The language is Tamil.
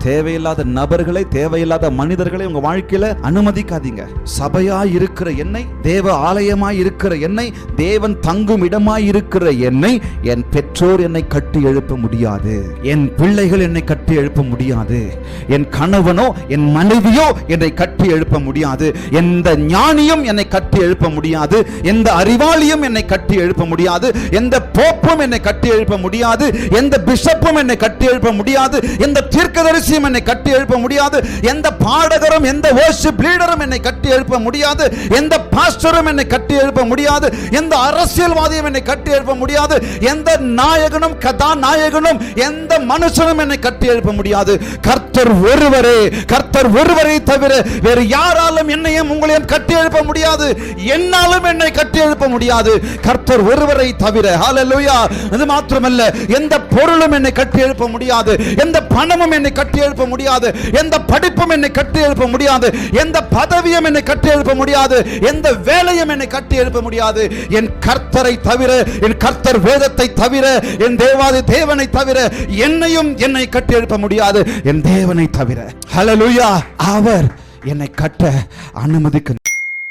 தேவையில்லாத நபர்களை, தேவையில்லாத மனிதர்களை உங்க வாழ்க்கையில அனுமதிக்காதீங்க. சபையாய் இருக்கிற என்னை, தேவ ஆலயமாய் இருக்கிற என்னை, தேவன் தங்கும் இடமாய் இருக்கிற என்னை என் பெற்றோர் என்னை கட்டி எழுப்ப முடியாது. என் பிள்ளைகள் என்னை கட்டி எழுப்ப முடியாது. என் கணவனோ என் மனைவியோ என்னை கட்டி எழுப்ப முடியாது. எந்த ஞானியும் என்னை கட்டி எழுப்ப முடியாது. எந்த அறிவாளியும் என்னை கட்டி எழுப்ப முடியாது. எந்த போப்பும் என்னை கட்டி எழுப்ப முடியாது. எந்த பிஷப்பும் என்னை கட்டி எழுப்ப முடியாது. எந்த தீர்க்கதரிசியும் என்னை கட்டி எழுப்ப முடியாது. எந்த பாடகரும் எந்த வொர்ஷிப் லீடரும் என்னை கட்டி எழுப்ப முடியாது. எந்த பாஸ்டரும் என்னை கட்டி எழுப்ப முடியாது. எந்த அரசியல்வாதியும் என்னை கட்டி எழுப்ப முடியாது. எந்த நாயகனும் கதாநாயகனும் எந்த மனுஷனும் என்னை கட்டி எழுப்ப முடியாது. கர்த்தர் ஒருவரே, கர்த்தர் ஒருவரை தவிர வேறு யாராலும் என்னையும் உங்களையும் கட்டி எழுப்ப முடியாது. என்னாலும் என்னை கட்டி எழுப்ப முடியாது. கர்த்தர் ஒருவரை தவிர. ஹல்லேலூயா. அது மாத்திரமல்ல, எந்த பொருளும் என்னை கட்டி எழுப்ப முடியாது. எந்த பணமும் என்னை கட்டி எழுப்ப முடியாது. எந்த படிப்பும் என்னை கட்டி எழுப்ப முடியாது. எந்த பதவியும் என்னை கட்டி எழுப்ப முடியாது. எந்த வேலையும் என்னை கட்டி எழுப்ப முடியாது. என் கர்த்தரை தவிர, என் கர்த்தர் வேதத்தை தவிர, என் தேவாதி தேவனை தவிர என்னையும் என்னை கட்டி எழுப்ப முடியாது. என் தேவனை தவிர. ஹல்லேலூயா. அவர் என்னை கட்ட அனுமதிக்க